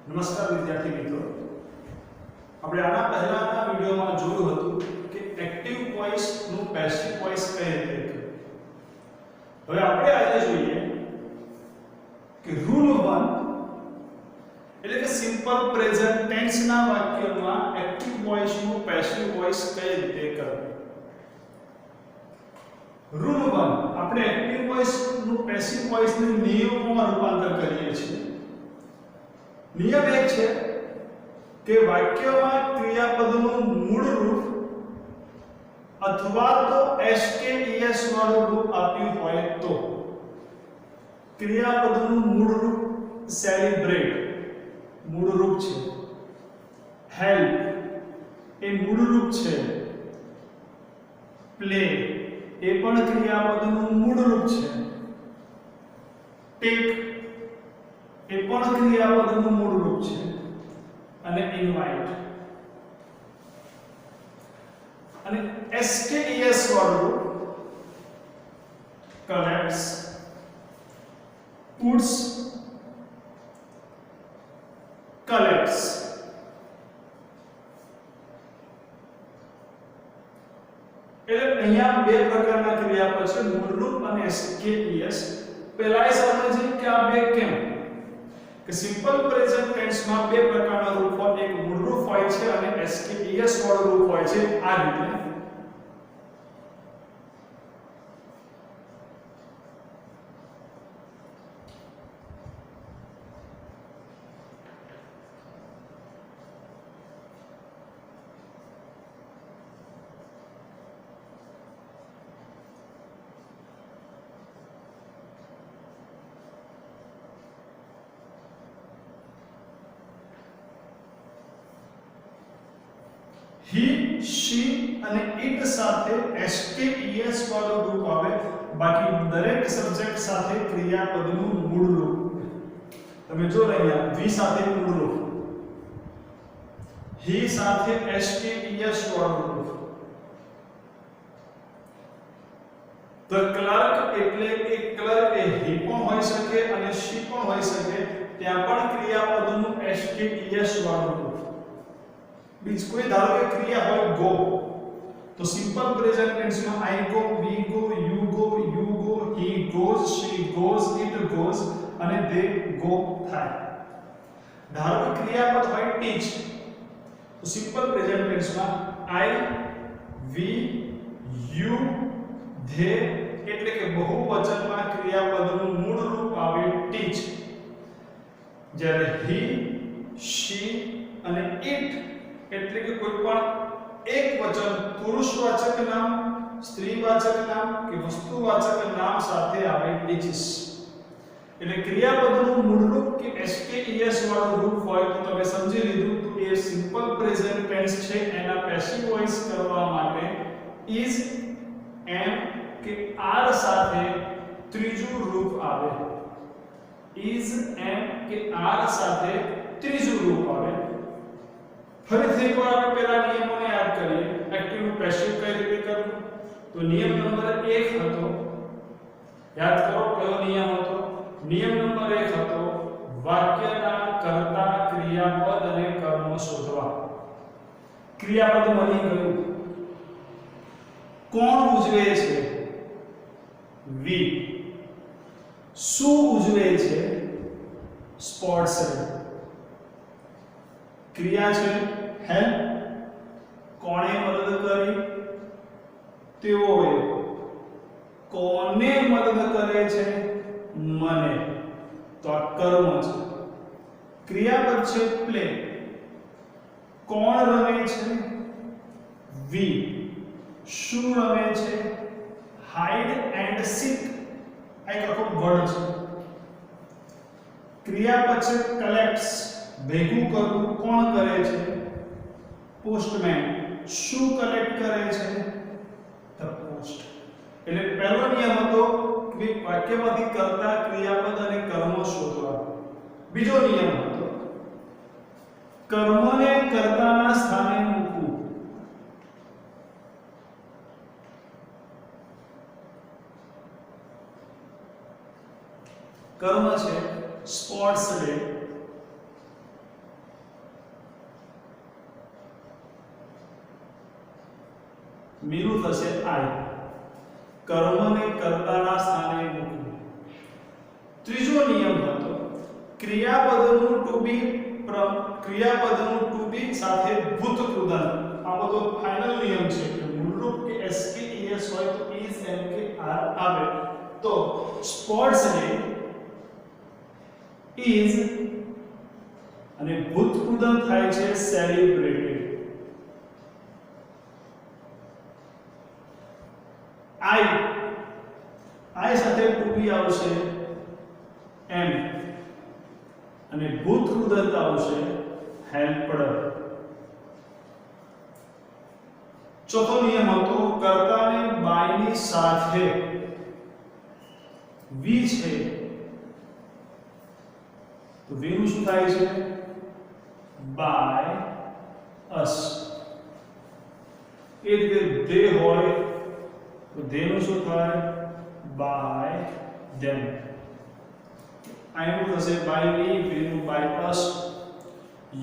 નમસ્કાર વિદ્યાર્થી મિત્રો, આપણે આના પહેલાના વિડિયોમાં જોયું હતું કે એક્ટિવ વોઇસ નું પેસિવ વોઇસ કઈ રીતે કરવું. હવે આપણે આજે જોઈએ કે રૂલ 1 એટલે કે સિમ્પલ પ્રેઝન્ટ ટેન્સ ના વાક્યમાં એક્ટિવ વોઇસ નું પેસિવ વોઇસ કઈ રીતે કરવું. રૂલ 1 આપણે એક્ટિવ વોઇસ નું પેસિવ વોઇસ ને નિયમોમાં રૂપાંતર કરીએ છીએ. નિયમ એક છે કે વાક્યમાં ક્રિયાપદનું મૂળ રૂપ અથવા તો SKES વાળું રૂપ આપ્યું હોય તો ક્રિયાપદનું મૂળ રૂપ સેલિબ્રેટ મૂળ રૂપ છે, હેલ્પ એ મૂળ રૂપ છે, પ્લે એ પણ ક્રિયાપદનું મૂળ રૂપ છે, ટેક એ પણ ક્રિયાપદનું મૂળ રૂપ છે અને ઇન્વાઇટ અને SKES વાળું રૂપ કલેક્ટ્સ, પુટ્સ, કલેક્ટ્સ. એટલે અહીંયા બે પ્રકારના ક્રિયાપદ છે, મૂળ રૂપ અને SKES. પહેલા એ સમજીએ કે આ બે કેમ કે સિમ્પલ પ્રેઝન્ટ ટેન્સ માં બે પ્રકારના રૂપ હોય, એક મૂળ રૂપ હોય છે અને SKES વાળું રૂપ હોય છે. આ રીતે he, she અને it સાથે SKES વાળું રૂપ આવે, બાકી દરેક સબ્જેક્ટ સાથે ક્રિયાપદનું મૂળ રૂપ. તમે જો અહીંયા we સાથે મૂળ રૂપ, he સાથે SKES વાળું રૂપ. The clerk એટલે કે ક્લર્ક એ he પણ હોઈ શકે અને she પણ હોઈ શકે, ત્યાં પણ ક્રિયાપદનું SKES વાળું રૂપ. बीच कोई धारो के क्रिया हो गो तो सिंपल प्रेजेंट टेंस में I go, we go, you go, he goes, she goes, it goes અને they go થાય. ધારો કે ક્રિયાપદ હોય ટીચ તો સિમ્પલ પ્રેઝન્ટ ટેન્સ માં I, we, you, they એટલે કે બહુવચનમાં ક્રિયાપદનું મૂળ રૂપ આવે ટીચ. જ્યારે he, she અને it એટલે કે કોઈ પણ એક વચન પુરુષવાચક નામ, સ્ત્રીવાચક નામ કે વસ્તુવાચક નામ સાથે આવે ટીચીસ. એટલે ક્રિયાપદનું મૂળ રૂપ કે SKES વાળું રૂપ હોય તો તમે સમજી લીધું તો એ સિમ્પલ પ્રેઝન્ટ ટેન્સ છે. એના પેસિવ વોઇસ કરવા માટે is, am કે are સાથે ત્રીજું રૂપ આવે. is, am કે are સાથે ત્રીજું રૂપ આવે. ફરીથી એકવાર આપણે પહેલા નિયમોને યાદ કરીએ. એક્ટિવ નું પેસિવ કઈ રીતે કરવું તો નિયમ નંબર 1 હતો, યાદ કરો કયો નિયમ હતો. નિયમ નંબર 1 હતો વાક્યના કર્તા, ક્રિયાપદ અને કર્મ શોધવા. ક્રિયાપદ મળી ગયું. કોણ ઉજવે છે? we. શું ઉજવે છે? Sports day. ક્રિયા છે હેલ્પ, કોણે મદદ કરી? તેઓએ. કોને મદદ કરે છે? મને. તો આ કર્મ છે. ક્રિયાપદ છે પ્લે, કોણ રમે છે? we. શું રમે છે? Hide and seek. આ એક આખો વર્ડ છે. ક્રિયાપદ છે કલેક્ટ્સ, ભેગું કરવું, કોણ કરે છે? પોસ્ટમેન. શું કલેક્ટ કરે છે? The post. એટલે પહેલો નિયમ હતો કે વાક્યમાંથી કર્તા, ક્રિયાપદ અને કર્મ શોધવા. બીજો નિયમ હતો કર્મને કર્તાના સ્થાને મૂકવું. કર્મ છે સ્પોર્ટ્સ ડે, બીનું થશે આઈ, કર્મને કર્તાના સ્થાને મૂકવું. ત્રીજો નિયમ હતો ક્રિયાપદનું ટુ બી સાથે ભૂતકૃદંત. આ બધો ફાઇનલ નિયમ છે કે મૂળરૂપ કે એસકેઈએસ હોય તો ઇઝ એમ કે આર આવે. તો સ્પોર્ટ્સ ડે ઇઝ અને ભૂતકૃદંત થાય છે સેલિબ્રેટેડ. આઈ સાથે ટુ બી આવશે એમ અને ભૂતકૃદંત આવશે હેલ્પડ. ચોથો નિયમ હતો કર્તાને બાયની સાથે વી છે તો વી નું શું થાય છે બાય અસ. એ રીતે દે હોય તો દે નું શું થાય બાય ધેમ. આનું થશે બાય મી, વી નું બાય અસ,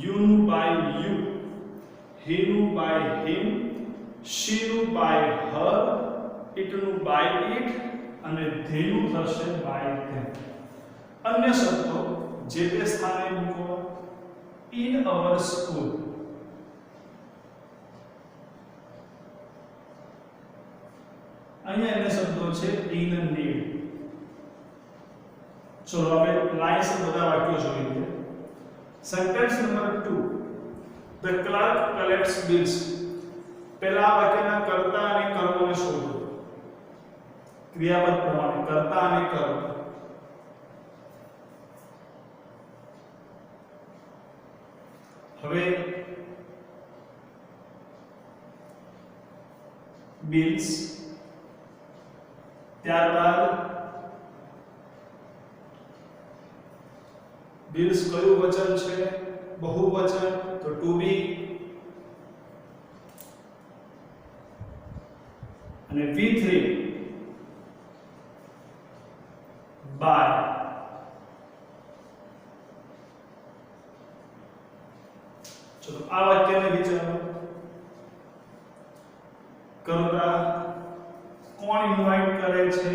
યુ નું બાય યુ, હી નું બાય હિમ, she નું બાય હર, it નું બાય ઇટ અને they નું થશે બાય them. અન્ય શબ્દો જે તે સ્થાને મૂકો. in our school, અહીંયા અન્ય શબ્દો છે in need. ચલો હવે લાઈન્સ બધા વાક્યો જોઈએ. Sentence number 2, the clerk collects bills. પહેલા વાક્યના કર્તા અને કર્મને શોધો. ક્રિયાપદ પ્રમાણે કર્તા અને કર્મ. હવે બિલ્સ, ત્યારબાદ બિલ્સ કયું વચન છે બહુવચન તો ટુ બી અને V3 બાય. ચલો આ વાક્યને વિચારો. કર્તા કોણ ઇન્વાઇટ કરે છે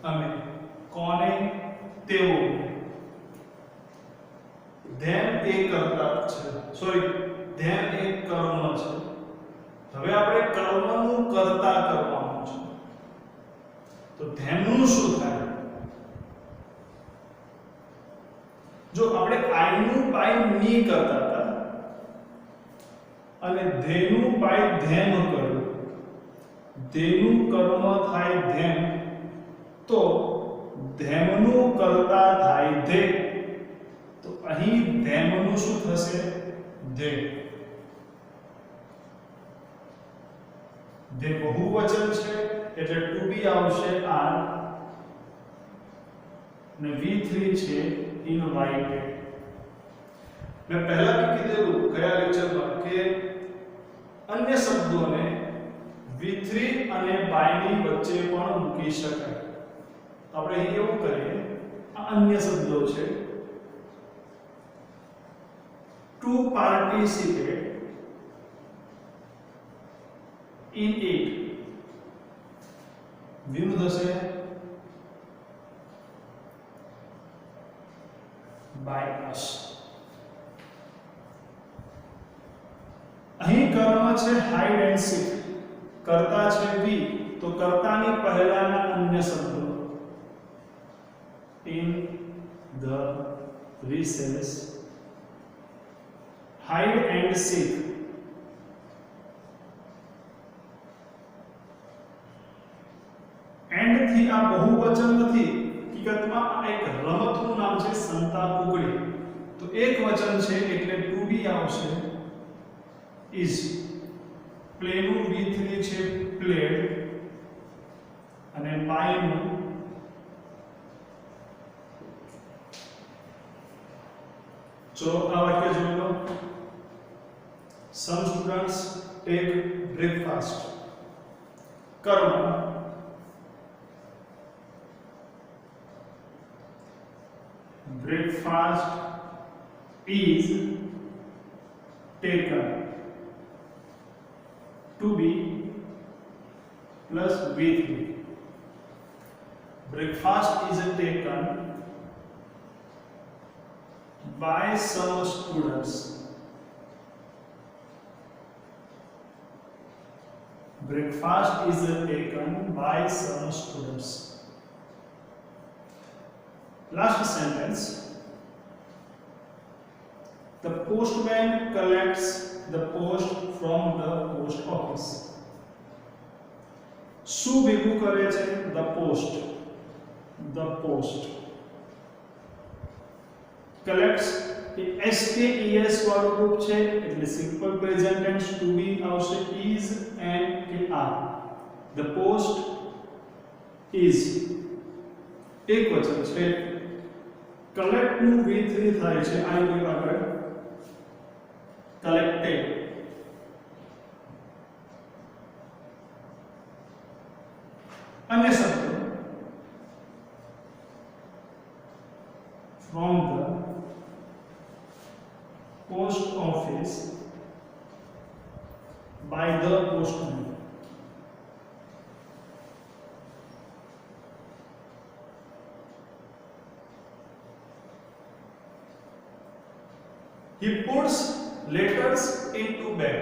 અમે, કોને તેઓ, ધેમ એ કર્તા છે, સોરી ધેમ એ કર્મ છે. હવે આપણે કર્મનું કર્તા કરવાનું છે તો ધેમનું શું થાય? જો આપણે આઈ નું બાય ની કરતા હતા અને ધેનું બાય ધેમ કર્યું, ધેનું કર્મ થાય ધેમ તો ધેમનું કર્તા થાય ધે. તો અહીં ધેમનું શું થશે ધે. જે બહુવચન છે એટલે ટુ બી આવશે આર અને V3 છે ઇનવાઇટેડ. મેં પહેલા બી કીધેલું કયા લેક્ચરમાં કે અન્ય શબ્દોને V3 અને બાય ની વચ્ચે પણ મૂકી શકાય. આપણે અહીં એવું કરીએ, આ અન્ય શબ્દો છે. ટુ પાર્ટિસિપેટ in it, વિનું થશે by us. અહીં કર્મ છે હાઇડ એન્ડ સીક, કર્તા છે વી તો કર્તાની પહેલાના અન્ય શબ્દો in the recess, hide and seek. And થી આ બહુવચન નથી, હકીકતમાં આ એક રમતનું નામ છે સંતા કુકડી. તો એક વચન છે એટલે ટુ બી આવશે ઇઝ. પ્લે નું V3 છે પ્લેડ અને બાય નું જો આ વાક્ય જોઈ લો. Some students take breakfast. કર્મ breakfast is taken. To be plus V3. Breakfast is taken by some students. Breakfast is taken by some students. Last sentence. The postman collects the post from the post office. શું ભેગું કરે છે? The post. The post. Collects A SKES વાળું રૂપ છે એટલે simple present tense two બી આવશે is and કે are. The post is એક વચન છે. કલેક્ટ નું V3 થાય છે I ગયું આગળ collected. अन्य शब्द from the post office by the postman. He puts letters into bag.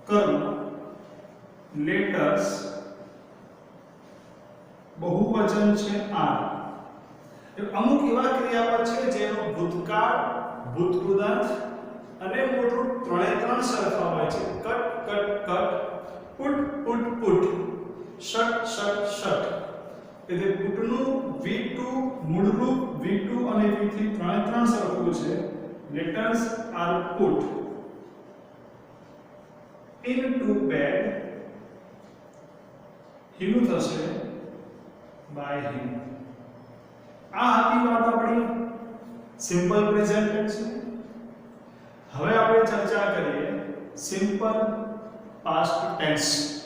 कर्म letters बहुवचन છે are. અમુક એવા ક્રિયાપદ છે જેનો ભૂતકાળ, ભૂતકૃદંત અને મોટું ત્રણે સરખા હોય છે. Cut cut cut, put put put, shut shut shut. એટલે પુટનું V2 મૂળરૂપ V2 અને V3 ત્રણે સરખું છે. letters are put into bag. હીનું થશે by him. આ હતી વાત આપણી સિમ્પલ પ્રેઝન્ટ ટેન્સની. હવે આપણે ચર્ચા કરીએ સિમ્પલ પાસ્ટ ટેન્સ.